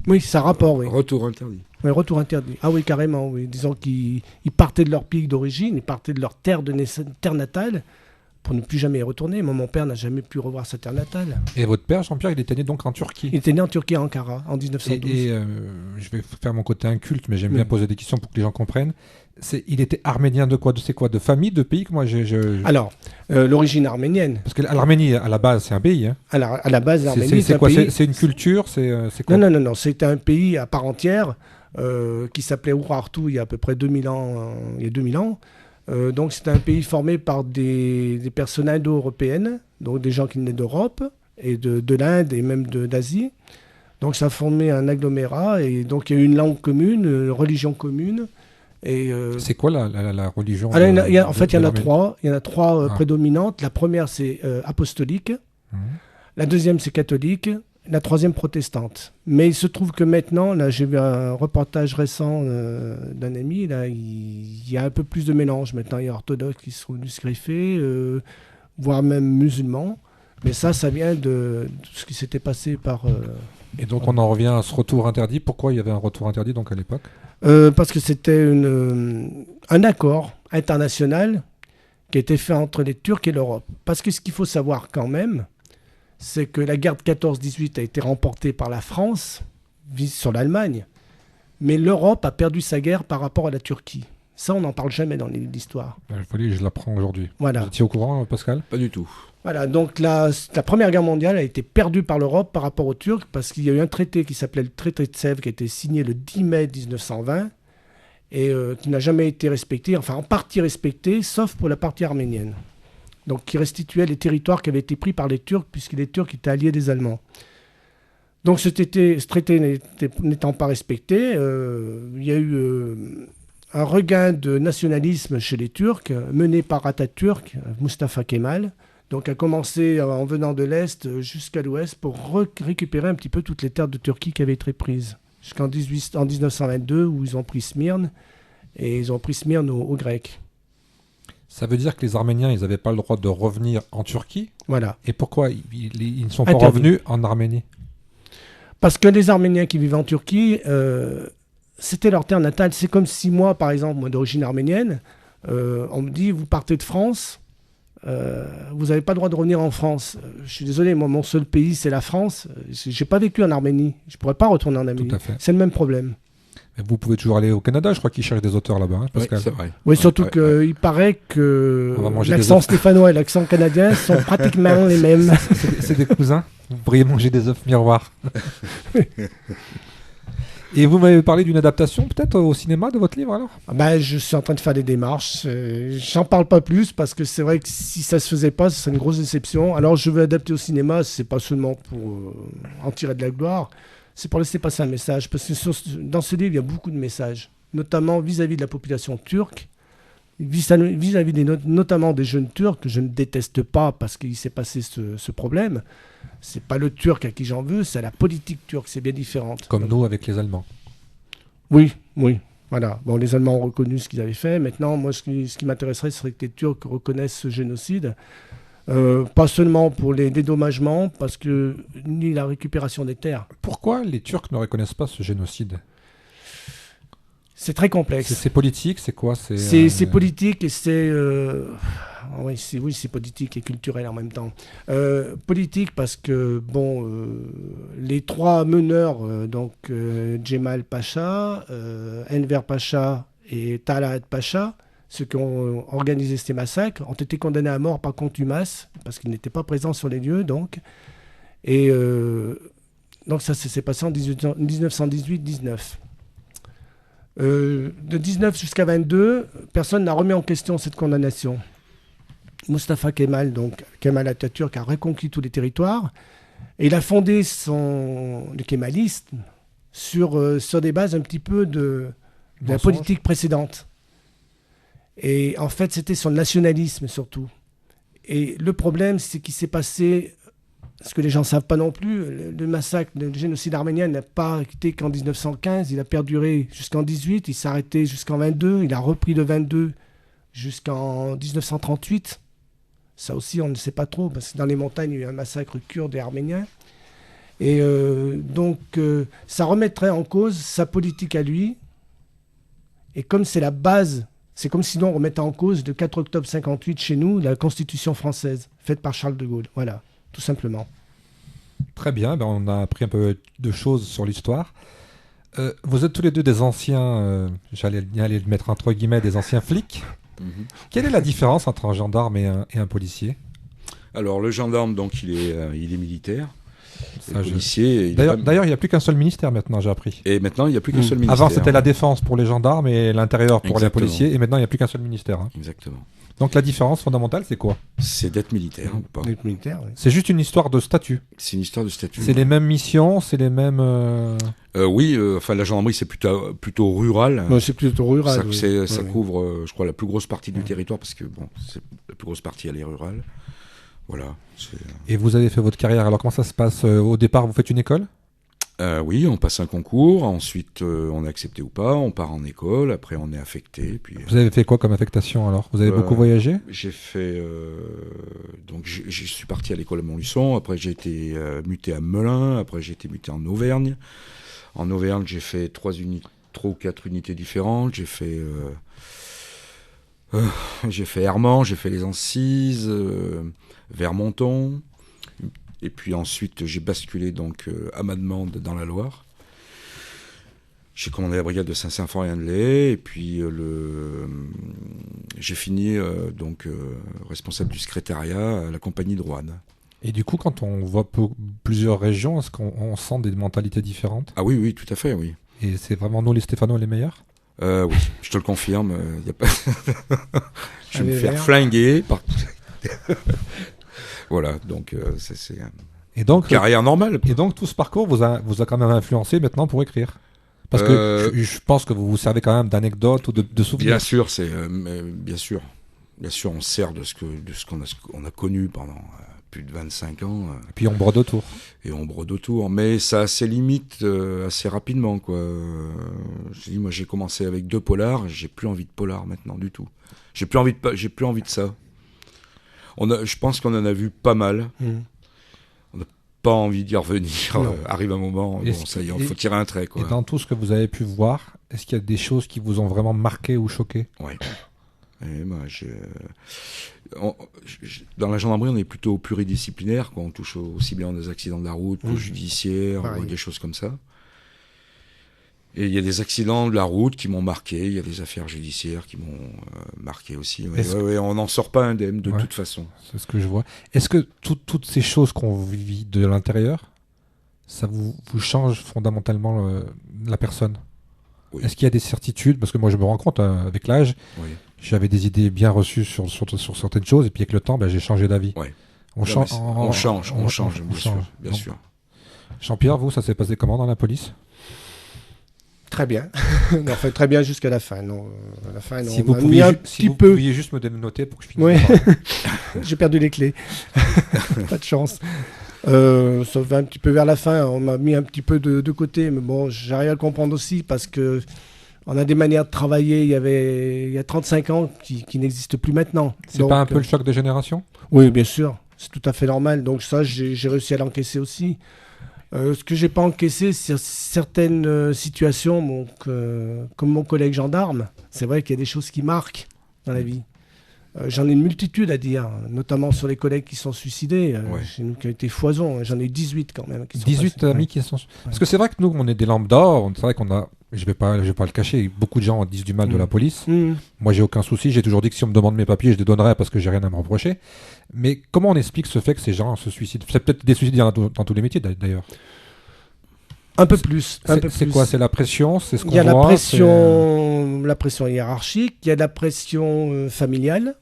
oui, ça rapporte, oui. Retour interdit. Oui, Retour interdit. Ah oui, carrément, oui. Disons qu'ils partaient de leur pays d'origine, ils partaient de leur terre natale pour ne plus jamais y retourner. Moi, mon père n'a jamais pu revoir sa terre natale. Et votre père, Jean-Pierre, il était né donc en Turquie? Il était né en Turquie, à Ankara, en 1912. Et je vais faire mon côté inculte, mais j'aime bien poser des questions pour que les gens comprennent. Il était arménien de quoi? De famille, de pays que moi Alors, l'origine arménienne. Parce que l'Arménie, à la base, c'est un pays. Hein. Alors, à la base, l'Arménie, c'est quoi? C'est une culture? C'est quoi? Non. C'était un pays à part entière qui s'appelait Urartu il y a à peu près 2000 ans. Donc, c'était un pays formé par des personnes indo-européennes, donc des gens qui venaient d'Europe et de l'Inde et même d'Asie. Donc, ça a formé un agglomérat et donc il y a eu une langue commune, une religion commune. Et, C'est quoi la religion alors, il y en a de- trois. Il y en a trois Ah. prédominantes. La première, c'est apostolique. Mhm. La deuxième, c'est catholique. La troisième, protestante. Mais il se trouve que maintenant, là, j'ai vu un reportage récent d'un ami, là, il y a un peu plus de mélange. Maintenant, il y a orthodoxes qui sont venus se greffer, voire même musulmans. Mais ça vient de ce qui s'était passé par... Et donc on en revient à ce retour interdit. Pourquoi il y avait un retour interdit donc à l'époque? parce que c'était un accord international qui a été fait entre les Turcs et l'Europe. Parce que ce qu'il faut savoir quand même, c'est que la guerre de 14-18 a été remportée par la France sur l'Allemagne, mais l'Europe a perdu sa guerre par rapport à la Turquie. Ça, on n'en parle jamais dans l'histoire. Je l'apprends aujourd'hui. Voilà. Vous étiez au courant, Pascal? Pas du tout. Voilà, donc la Première Guerre mondiale a été perdue par l'Europe par rapport aux Turcs parce qu'il y a eu un traité qui s'appelait le traité de Sèvres qui a été signé le 10 mai 1920 et qui n'a jamais été respecté, enfin en partie respecté, sauf pour la partie arménienne. Donc qui restituait les territoires qui avaient été pris par les Turcs puisque les Turcs étaient alliés des Allemands. Donc ce traité n'étant pas respecté, il y a eu un regain de nationalisme chez les Turcs mené par Atatürk, Mustafa Kemal. Donc a commencé en venant de l'Est jusqu'à l'Ouest pour récupérer un petit peu toutes les terres de Turquie qui avaient été prises. Jusqu'en 1922 où ils ont pris Smyrne et ils ont pris Smyrne aux Grecs. Ça veut dire que les Arméniens, ils n'avaient pas le droit de revenir en Turquie. Voilà. Et pourquoi ils ne sont pas Interdit. revenus en Arménie? Parce que les Arméniens qui vivent en Turquie, c'était leur terre natale. C'est comme si moi, par exemple, moi d'origine arménienne, on me dit, vous partez de France, vous n'avez pas le droit de revenir en France. Je suis désolé, moi, mon seul pays, c'est la France. J'ai pas vécu en Arménie. Je pourrais pas retourner en Arménie. Tout à fait. C'est le même problème. Mais vous pouvez toujours aller au Canada, je crois qu'ils cherchent des auteurs là-bas, hein, Oui, Pascal. c'est vrai. Oui, surtout Ouais, qu'il paraît que On va manger l'accent des œufs. stéphanois et l'accent canadien sont pratiquement les mêmes. C'est des cousins. Vous pourriez manger des œufs miroirs. Et vous m'avez parlé d'une adaptation peut-être au cinéma de votre livre alors? Ben, je suis en train de faire des démarches. J'en parle pas plus parce que c'est vrai que si ça se faisait pas, ce serait une grosse déception. Alors je veux adapter au cinéma, c'est pas seulement pour en tirer de la gloire, c'est pour laisser passer un message. Parce que dans ce livre, il y a beaucoup de messages, notamment vis-à-vis de la population turque, vis-à-vis notamment des jeunes Turcs que je ne déteste pas parce qu'il s'est passé ce problème. C'est pas le Turc à qui j'en veux, c'est la politique turque, c'est bien différent. Comme nous avec les Allemands. Oui, voilà. Bon, les Allemands ont reconnu ce qu'ils avaient fait. Maintenant, moi, ce qui m'intéresserait, ce serait que les Turcs reconnaissent ce génocide. Pas seulement pour les dédommagements, parce que ni la récupération des terres. Pourquoi les Turcs ne reconnaissent pas ce génocide? C'est très complexe. C'est politique, c'est quoi? C'est politique et c'est... oui, c'est politique et culturel en même temps. Politique parce que, les trois meneurs, Djemal Pacha, Enver Pacha et Talat Pacha, ceux qui ont organisé ces massacres, ont été condamnés à mort par contumace parce qu'ils n'étaient pas présents sur les lieux, donc. Et donc ça s'est passé en 1918-19. De 19 jusqu'à 22, personne n'a remis en question cette condamnation. Mustafa Kemal, donc Kemal Atatürk, a reconquis tous les territoires et il a fondé le kémalisme sur des bases un petit peu de la politique précédente. Et en fait, c'était sur le nationalisme surtout. Et le problème, c'est qu'il s'est passé, ce que les gens ne savent pas non plus, le massacre, le génocide arménien n'a pas été qu'en 1915, il a perduré jusqu'en 18, il s'est arrêté jusqu'en 22, il a repris de 22 jusqu'en 1938. Ça aussi, on ne sait pas trop, parce que dans les montagnes, il y a eu un massacre kurde et arménien. Et ça remettrait en cause sa politique à lui. Et comme c'est la base, c'est comme si on remettait en cause le 4 octobre 58 chez nous, la Constitution française, faite par Charles de Gaulle. Voilà, tout simplement. Très bien, on a appris un peu de choses sur l'histoire. Vous êtes tous les deux des anciens, j'allais le mettre entre guillemets, des anciens flics. Quelle est la différence entre un gendarme et un policier? Alors le gendarme, donc il est militaire. Ça, Le policier, D'ailleurs, il n'y a plus qu'un seul ministère maintenant, j'ai appris. Et maintenant, il n'y a plus qu'un seul ministère. Avant, c'était la défense pour les gendarmes et l'intérieur pour les Exactement. policiers. Et maintenant, il n'y a plus qu'un seul ministère. Hein. Exactement. Donc la différence fondamentale, c'est quoi? C'est d'être militaire ou pas. D'être militaire, oui. C'est juste une histoire de statut. C'est une histoire de statut. C'est les mêmes missions, c'est les mêmes... Oui, enfin la gendarmerie c'est plutôt rural. Non, c'est plutôt rural. Ça, oui. ça Oui. couvre, je crois, la plus grosse partie du territoire parce que bon, la plus grosse partie elle est rurale. Voilà. Et vous avez fait votre carrière, alors comment ça se passe? Au départ, vous faites une école? Oui, on passe un concours, ensuite on est accepté ou pas, on part en école, après on est affecté. Puis, Vous avez fait quoi comme affectation alors? Vous avez beaucoup voyagé? J'ai fait. Donc je suis parti à l'école à Montluçon, après j'ai été muté à Melun, après j'ai été muté en Auvergne. En Auvergne, j'ai fait 3 ou 4 unités différentes. J'ai fait Hermans, j'ai fait les Ancises, Vermonton. Et puis ensuite, j'ai basculé donc à Mademande dans la Loire. J'ai commandé la brigade de Saint-Symphorien-de-Lay. Et puis j'ai fini responsable du secrétariat à la compagnie de Roanne. Et du coup, quand on voit plusieurs régions, est-ce qu'on sent des mentalités différentes? Ah oui, tout à fait, oui. Et c'est vraiment nous, les Stéphanois, les meilleurs? Oui, je te le confirme. Y a pas... je vais me Allez, faire vert. flinguer. Voilà, donc c'est une Et donc, carrière normale. et donc tout ce parcours vous a quand même influencé maintenant pour écrire? Parce que je pense que vous vous servez quand même d'anecdotes ou de souvenirs. Bien sûr, bien sûr, on se sert de ce qu'on a connu pendant plus de 25 ans. Et puis on brode autour. Et on brode autour, mais ça a ses limites assez rapidement, quoi. Je dis, moi, j'ai commencé avec 2 polars, j'ai plus envie de polar maintenant du tout. J'ai plus envie de ça. Je pense qu'on en a vu pas mal. On n'a pas envie d'y revenir. Arrive un moment, bon, ça y est, il faut tirer un trait, quoi. Et dans tout ce que vous avez pu voir, est-ce qu'il y a des choses qui vous ont vraiment marqué ou choqué? Oui. Et moi, dans la gendarmerie, on est plutôt pluridisciplinaire, quoi. On touche aussi bien des accidents de la route, au judiciaire, ou des choses comme ça. Et il y a des accidents de la route qui m'ont marqué, il y a des affaires judiciaires qui m'ont marqué aussi. On n'en sort pas indemne de toute façon. C'est ce que je vois. Est-ce que toutes ces choses qu'on vit de l'intérieur, ça vous change fondamentalement la personne? Oui. Est-ce qu'il y a des certitudes? Parce que moi je me rends compte, avec l'âge, j'avais des idées bien reçues sur certaines choses, et puis avec le temps, j'ai changé d'avis. Ouais. On change, bien sûr. Jean-Pierre, vous, ça s'est passé comment dans la police? Très bien. Non, enfin, très bien jusqu'à la fin. Non, à la fin, non, Si on vous m'a pouviez, mis un si petit vous peu. pouviez juste me noter pour que je finisse. Oui. par- J'ai perdu les clés. Pas de chance. Ça va un petit peu vers la fin. On m'a mis un petit peu de côté, mais bon, j'arrive à le comprendre aussi parce que on a des manières de travailler. Il y a 35 ans qui n'existent plus maintenant. C'est Donc, pas un peu le choc de génération? Oui, bien sûr. C'est tout à fait normal. Donc ça, j'ai réussi à l'encaisser aussi. Ce que j'ai pas encaissé, c'est certaines situations, comme mon collègue gendarme. C'est vrai qu'il y a des choses qui marquent dans la vie. J'en ai une multitude à dire, notamment sur les collègues qui sont suicidés. Chez nous, qui ont été foison. J'en ai eu 18 quand même. Qui sont 18 passés. amis qui sont... Parce que c'est vrai que nous, on est des lambda. C'est vrai qu'on a... Je vais pas le cacher. Beaucoup de gens disent du mal de la police. Moi, j'ai aucun souci. J'ai toujours dit que si on me demande mes papiers, je les donnerai parce que j'ai rien à me reprocher. Mais comment on explique ce fait que ces gens se suicident? C'est peut-être des suicides dans tous les métiers d'ailleurs. Un peu plus. C'est quoi? C'est la pression? C'est ce qu'on Il y a voit, la pression hiérarchique, il y a la pression familiale.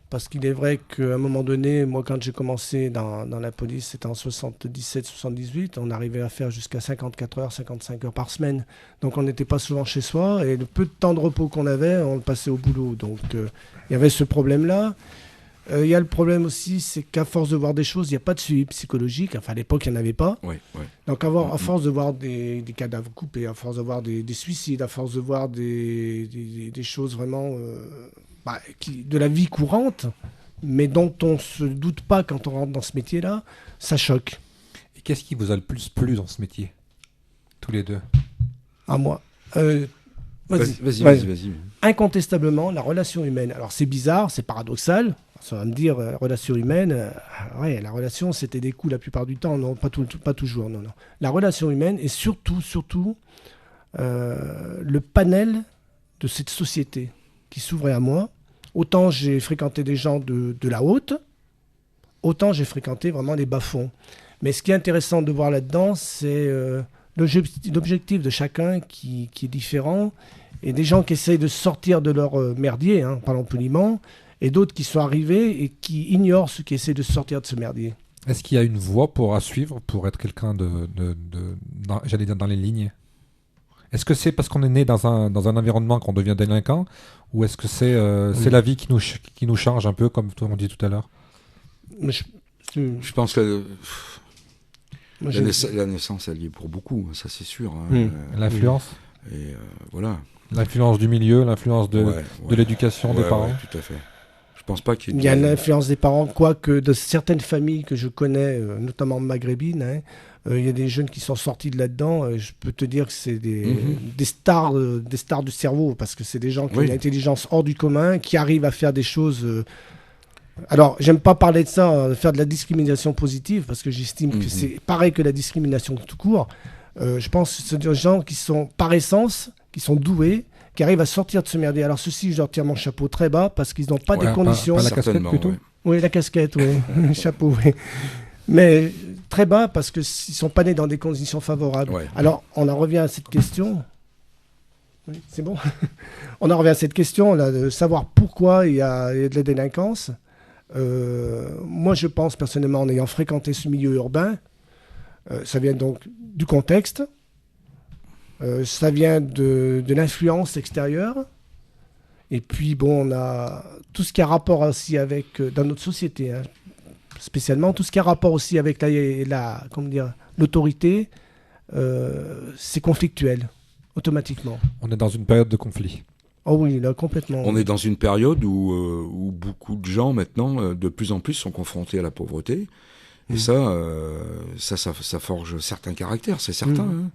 Parce qu'il est vrai qu'à un moment donné, moi quand j'ai commencé dans la police, c'était en 77-78, on arrivait à faire jusqu'à 54 heures, 55 heures par semaine. Donc on n'était pas souvent chez soi et le peu de temps de repos qu'on avait, on le passait au boulot. Donc il y avait ce problème-là. Il y a le problème aussi, c'est qu'à force de voir des choses, il n'y a pas de suivi psychologique. Enfin à l'époque, il n'y en avait pas. Donc à force de voir des cadavres coupés, à force de voir des suicides, à force de voir des choses vraiment... de la vie courante, mais dont on ne se doute pas quand on rentre dans ce métier-là, ça choque. Et qu'est-ce qui vous a le plus plu dans ce métier? Tous les deux. À moi. Vas-y. Incontestablement, la relation humaine. Alors c'est bizarre, c'est paradoxal. Ça va me dire, relation humaine, la relation, c'était des coups la plupart du temps. Non, pas toujours, non. La relation humaine et surtout, le panel de cette société qui s'ouvrait à moi. Autant j'ai fréquenté des gens de la haute, autant j'ai fréquenté vraiment les bas-fonds. Mais ce qui est intéressant de voir là-dedans, c'est l'objectif de chacun qui est différent, et des gens qui essayent de sortir de leur merdier, parlons poliment, et d'autres qui sont arrivés et qui ignorent ceux qui essaient de sortir de ce merdier. Est-ce qu'il y a une voie à suivre pour être quelqu'un j'allais dire dans les lignes? Est-ce que c'est parce qu'on est né dans un environnement qu'on devient délinquant, ou est-ce que c'est la vie qui nous change un peu, comme on dit tout à l'heure? Je pense que la naissance, elle y est pour beaucoup, ça c'est sûr. L'influence. Et voilà. L'influence du milieu, l'influence de l'éducation des parents. Ouais, tout à fait. Je pense pas qu'il y a l'influence des parents, quoique de certaines familles que je connais, notamment maghrébines, il y a des jeunes qui sont sortis de là-dedans. Je peux te dire que c'est des stars du cerveau, parce que c'est des gens qui ont une intelligence hors du commun, qui arrivent à faire des choses. Alors, j'aime pas parler de ça, faire de la discrimination positive, parce que j'estime que c'est pareil que la discrimination tout court. Je pense que c'est des gens qui sont par essence, qui sont doués, qui arrivent à sortir de ce merdier. Alors ceci, je leur tire mon chapeau très bas, parce qu'ils n'ont pas des conditions... Pas la casquette plutôt. Oui, la casquette, oui. Chapeau, oui. Mais très bas, parce qu'ils ne sont pas nés dans des conditions favorables. Ouais. Alors, on en revient à cette question. Oui, c'est bon. On en revient à cette question là, de savoir pourquoi il y a de la délinquance. Moi, je pense personnellement, en ayant fréquenté ce milieu urbain, ça vient donc du contexte, ça vient de l'influence extérieure, et puis bon, on a tout ce qui a rapport aussi avec, dans notre société, spécialement, tout ce qui a rapport aussi avec l'autorité, c'est conflictuel, automatiquement. On est dans une période de conflit. Oh oui, là, complètement. On est dans une période où beaucoup de gens, maintenant, de plus en plus, sont confrontés à la pauvreté. Et ça forge certains caractères, c'est certain. Hein.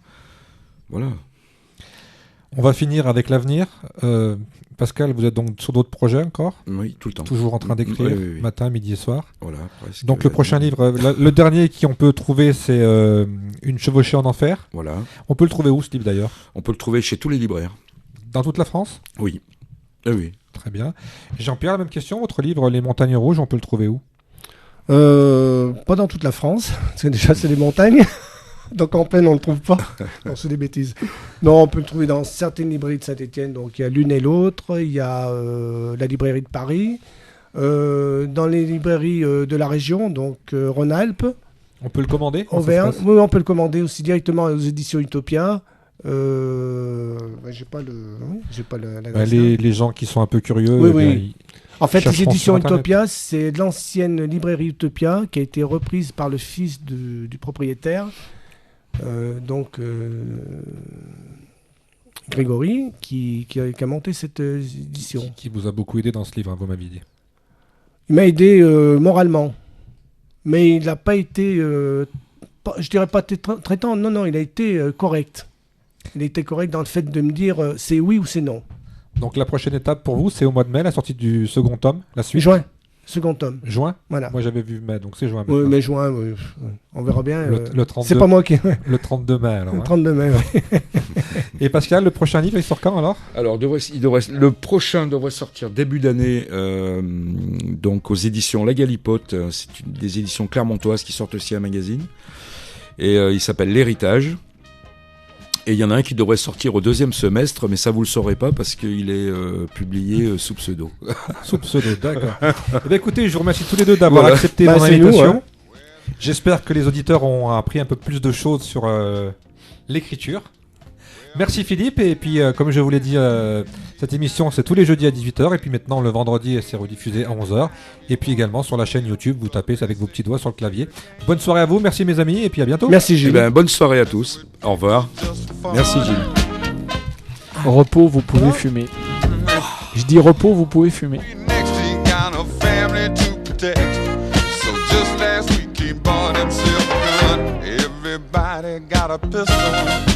Voilà. On va finir avec l'avenir. Pascal, vous êtes donc sur d'autres projets encore? Oui, tout le temps. Toujours en train d'écrire, matin, midi et soir. Voilà, presque. Donc le prochain livre, le dernier qu'on peut trouver, c'est Une chevauchée en enfer. Voilà. On peut le trouver où, ce livre, d'ailleurs? On peut le trouver chez tous les libraires. Dans toute la France? Oui. Oui. Très bien. Jean-Pierre, la même question. Votre livre, Les montagnes rouges, on peut le trouver où? Pas dans toute la France, parce que déjà c'est des montagnes. Donc en pleine on ne le trouve pas. Non, c'est des bêtises. Non, on peut le trouver dans certaines librairies de Saint-Étienne. Donc il y a l'une et l'autre. Il y a la librairie de Paris. Dans les librairies de la région, donc Rhône-Alpes. On peut le commander? Auvergne. Oui, on peut le commander aussi directement aux éditions Utopia. J'ai pas l'adresse. Les gens qui sont un peu curieux. Oui. En fait, les éditions Utopia, c'est de l'ancienne librairie Utopia qui a été reprise par le fils du propriétaire. Grégory, qui a monté cette édition. Qui vous a beaucoup aidé dans ce livre, vous m'avez dit. Il m'a aidé moralement. Mais il n'a pas été, je dirais pas traitant, non, il a été correct. Il a été correct dans le fait de me dire c'est oui ou c'est non. Donc la prochaine étape pour vous, c'est au mois de mai, la sortie du second tome, la suite? Juin. Second tome. Juin? Voilà. Moi j'avais vu mai, donc c'est juin. Oui, mais juin, on verra bien. Le 32, c'est pas moi qui... Le 32 mai alors. Le 32 mai, oui. Et Pascal, le prochain livre, il sort quand alors? Alors le prochain devrait sortir début d'année, donc aux éditions La Galipote. C'est des éditions clermontoises qui sortent aussi un magazine. Et il s'appelle L'Héritage. Et il y en a un qui devrait sortir au deuxième semestre, mais ça vous le saurez pas parce qu'il est publié sous pseudo. Sous pseudo, d'accord. Écoutez, je vous remercie tous les deux d'avoir accepté mon invitation. J'espère que les auditeurs ont appris un peu plus de choses sur l'écriture. Merci Philippe, et puis comme je vous l'ai dit, cette émission c'est tous les jeudis à 18h, et puis maintenant le vendredi c'est rediffusé à 11h, et puis également sur la chaîne YouTube, vous tapez avec vos petits doigts sur le clavier. Bonne soirée à vous, merci mes amis, et puis à bientôt. Merci Gilles. Bonne soirée à tous, au revoir. Merci Gilles. Repos, vous pouvez fumer. Je dis repos, vous pouvez fumer. Everybody got a 45.